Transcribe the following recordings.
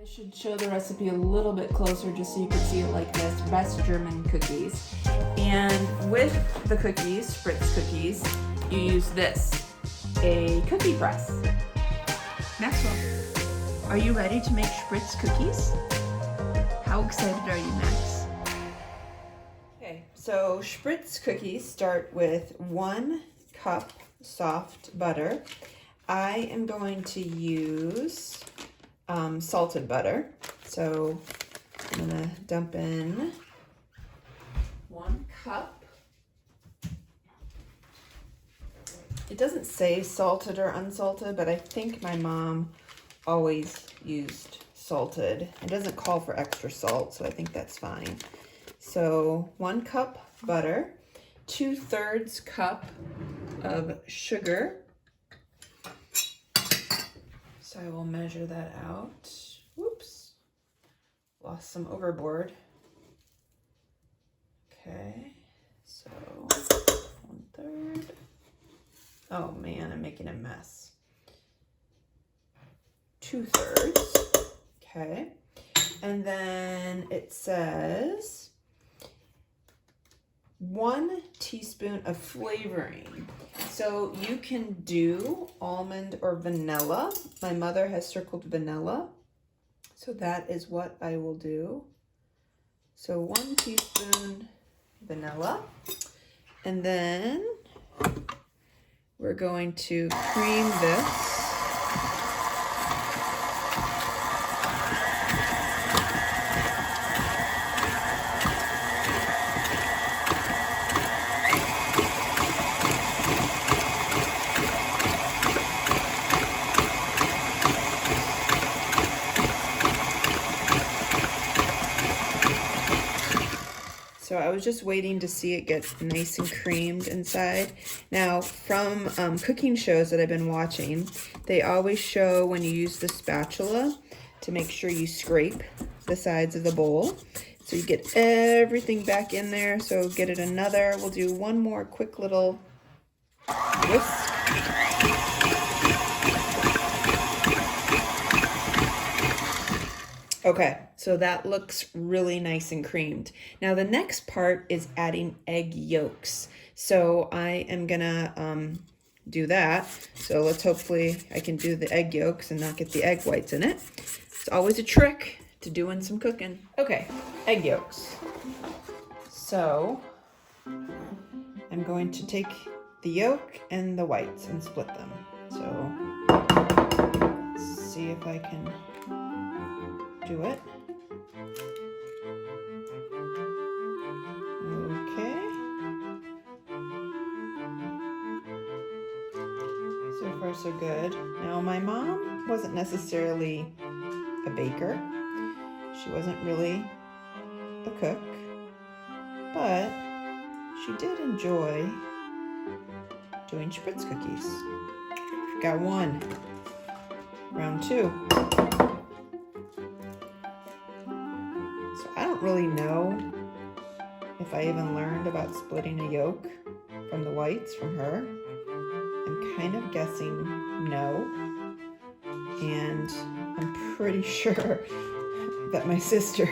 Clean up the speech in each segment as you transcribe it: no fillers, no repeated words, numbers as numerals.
should show the recipe a little bit closer just so you can see it like this. Best German cookies. And with the cookies, Spritz cookies, you use this, a cookie press. Maxwell, are you ready to make Spritz cookies? How excited are you, Max? Okay, so Spritz cookies start with 1 cup soft butter. I am going to use salted butter. So I'm gonna dump in 1 cup. It doesn't say salted or unsalted, but I think my mom always used salted. It doesn't call for extra salt, so I think that's fine. So 1 cup butter, 2/3 cup of sugar. So I will measure that out. Whoops, lost some overboard. Okay, so 1/3. Oh man, I'm making a mess. 2/3. Okay, and then it says 1 teaspoon of flavoring. So you can do almond or vanilla. My mother has circled vanilla, so that is what I will do. So 1 teaspoon vanilla, and then we're going to cream this. So I was just waiting to see it get nice and creamed inside. Now, from cooking shows that I've been watching, they always show when you use the spatula to make sure you scrape the sides of the bowl. So you get everything back in there. So get it another. We'll do one more quick little whisk. Okay, so that looks really nice and creamed. Now the next part is adding egg yolks. So I am gonna do that. So let's hopefully I can do the egg yolks and not get the egg whites in it. It's always a trick to doing some cooking. Okay, egg yolks. So I'm going to take the yolk and the whites and split them. So let's see if I can do it. Okay. So far so good. Now my mom wasn't necessarily a baker. She wasn't really a cook, but she did enjoy doing Spritz cookies. Got 1. Round 2. I don't really know if I even learned about splitting a yolk from the whites from her. I'm kind of guessing no. And I'm pretty sure that my sister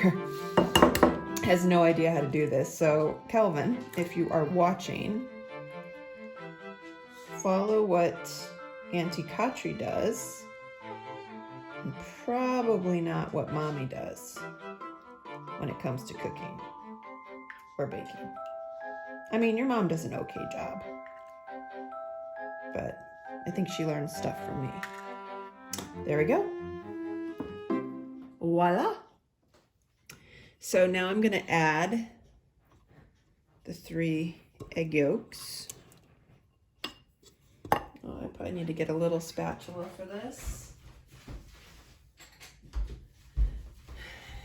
has no idea how to do this. So Calvin, if you are watching, follow what Auntie Katri does and probably not what Mommy does when it comes to cooking or baking. I mean, your mom does an okay job, but I think she learned stuff from me. There we go. Voila. So now I'm gonna add the 3 egg yolks. Oh, I probably need to get a little spatula for this.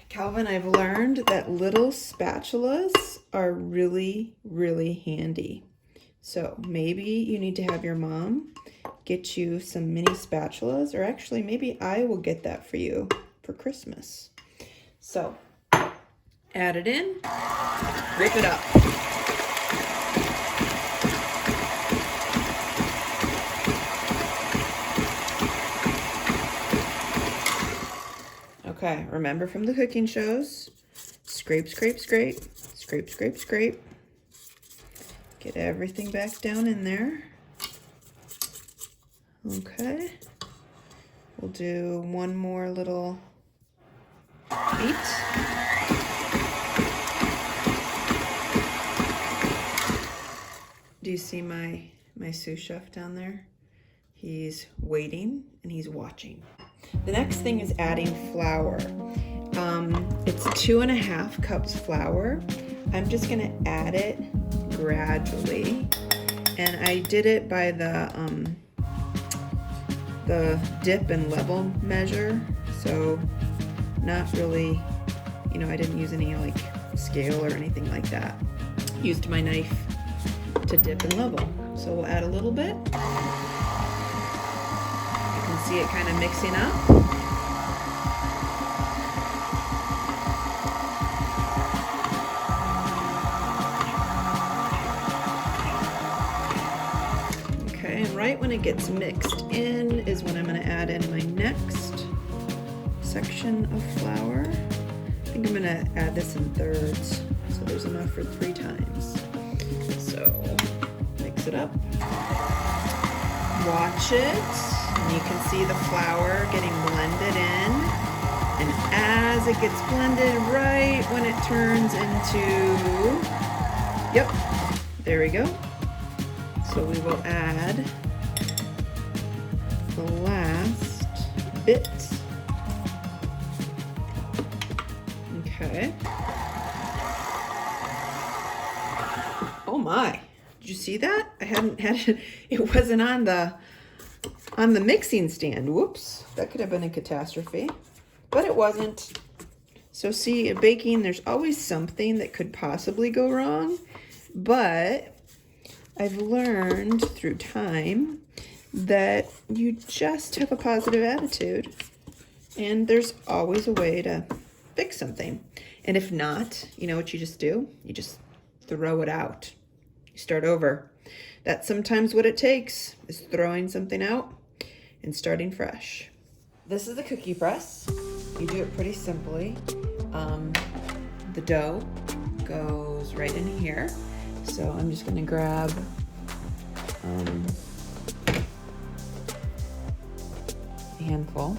Calvin, I've learned that little spatulas are really, really handy. So maybe you need to have your mom get you some mini spatulas, or actually maybe I will get that for you for Christmas. So add it in, rip it up. Okay, remember from the cooking shows, scrape, scrape, scrape, scrape, scrape, scrape. Get everything back down in there. Okay. We'll do one more little beat. Do you see my sous chef down there? He's waiting and he's watching. The next thing is adding flour. It's 2.5 cups flour. I'm just gonna add it gradually, and I did it by the dip and level measure, so not really, you know, I didn't use any like scale or anything like that. Used my knife to dip and level. So we'll add a little bit. You can see it kind of mixing up. Okay, and right when it gets mixed in is when I'm going to add in my next section of flour. I think I'm going to add this in thirds, so there's enough for 3 times. So mix it up. Watch it, and you can see the flour getting blended in. And as it gets blended, right when it turns into, yep, there we go. So we will add the last bit. Okay. Oh my, did you see that? I hadn't had it, it wasn't on the mixing stand. Whoops, that could have been a catastrophe, but it wasn't. So see, in baking, there's always something that could possibly go wrong, but I've learned through time that you just have a positive attitude, and there's always a way to fix something. And if not, you know what you just do? You just throw it out. You start over. That's sometimes what it takes, is throwing something out and starting fresh. This is the cookie press. You do it pretty simply. The dough goes right in here. So I'm just gonna grab a handful.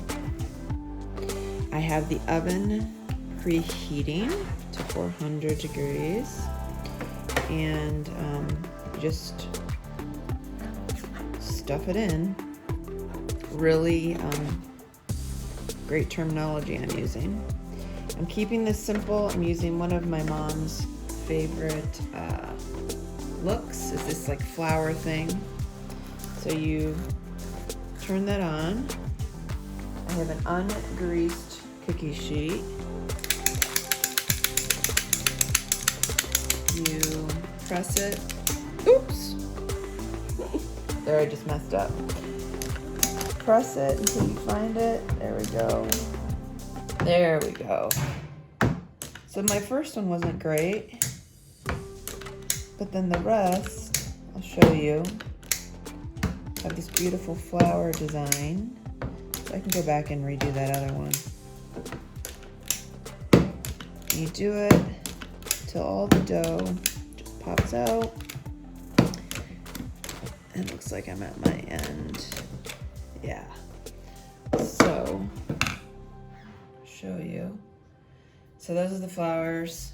I have the oven preheating to 400 degrees, and just stuff it in. Really great terminology I'm using. I'm keeping this simple. I'm using one of my mom's favorite looks. Is this like flour thing. So you turn that on. I have an ungreased cookie sheet. You press it. Oops. There, I just messed up. Press it until you find it. There we go. There we go. So my first one wasn't great, but then the rest, I'll show you. I have this beautiful flower design. So I can go back and redo that other one. You do it till all the dough just pops out. It looks like I'm at my end. Yeah. So, show you. So those are the flowers.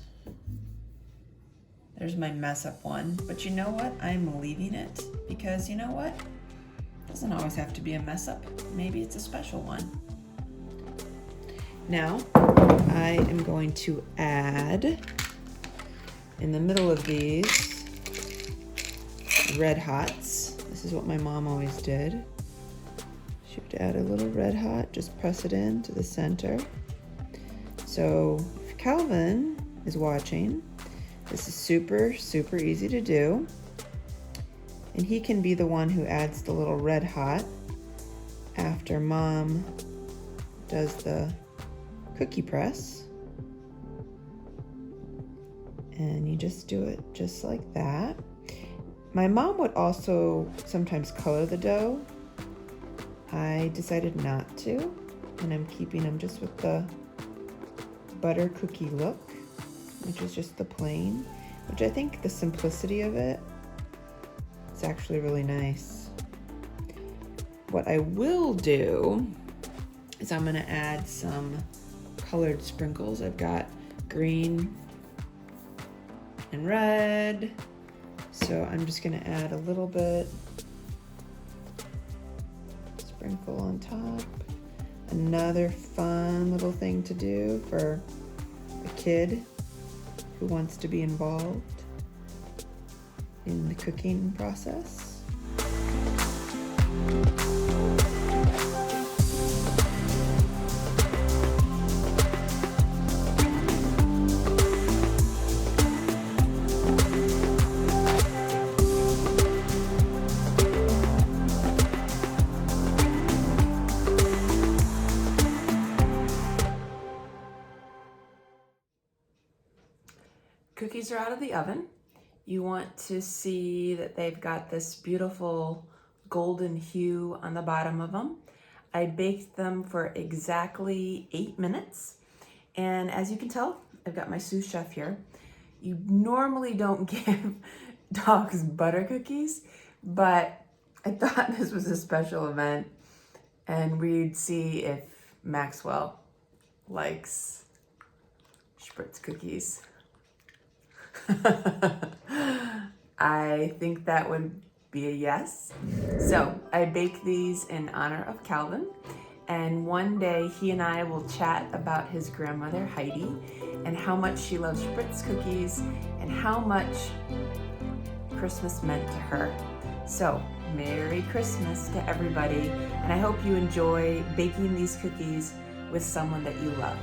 There's my mess up one. But you know what? I'm leaving it because you know what? It doesn't always have to be a mess up. Maybe it's a special one. Now, I am going to add in the middle of these red hots. This is what my mom always did. She would add a little red hot, just press it in to the center. So if Calvin is watching, this is super, super easy to do. And he can be the one who adds the little red hot after Mom does the cookie press. And you just do it just like that. My mom would also sometimes color the dough. I decided not to, and I'm keeping them just with the butter cookie look, which is just the plain, which I think the simplicity of it is actually really nice. What I will do is I'm gonna add some colored sprinkles. I've got green and red, so I'm just gonna add a little bit, sprinkle on top. Another fun little thing to do for a kid who wants to be involved in the cooking process. Cookies are out of the oven. You want to see that they've got this beautiful golden hue on the bottom of them. I baked them for exactly 8 minutes. And as you can tell, I've got my sous chef here. You normally don't give dogs butter cookies, but I thought this was a special event and we'd see if Maxwell likes Spritz cookies. I think that would be a yes. So I bake these in honor of Calvin, and one day he and I will chat about his grandmother Heidi and how much she loves Spritz cookies and how much Christmas meant to her. So Merry Christmas to everybody, and I hope you enjoy baking these cookies with someone that you love.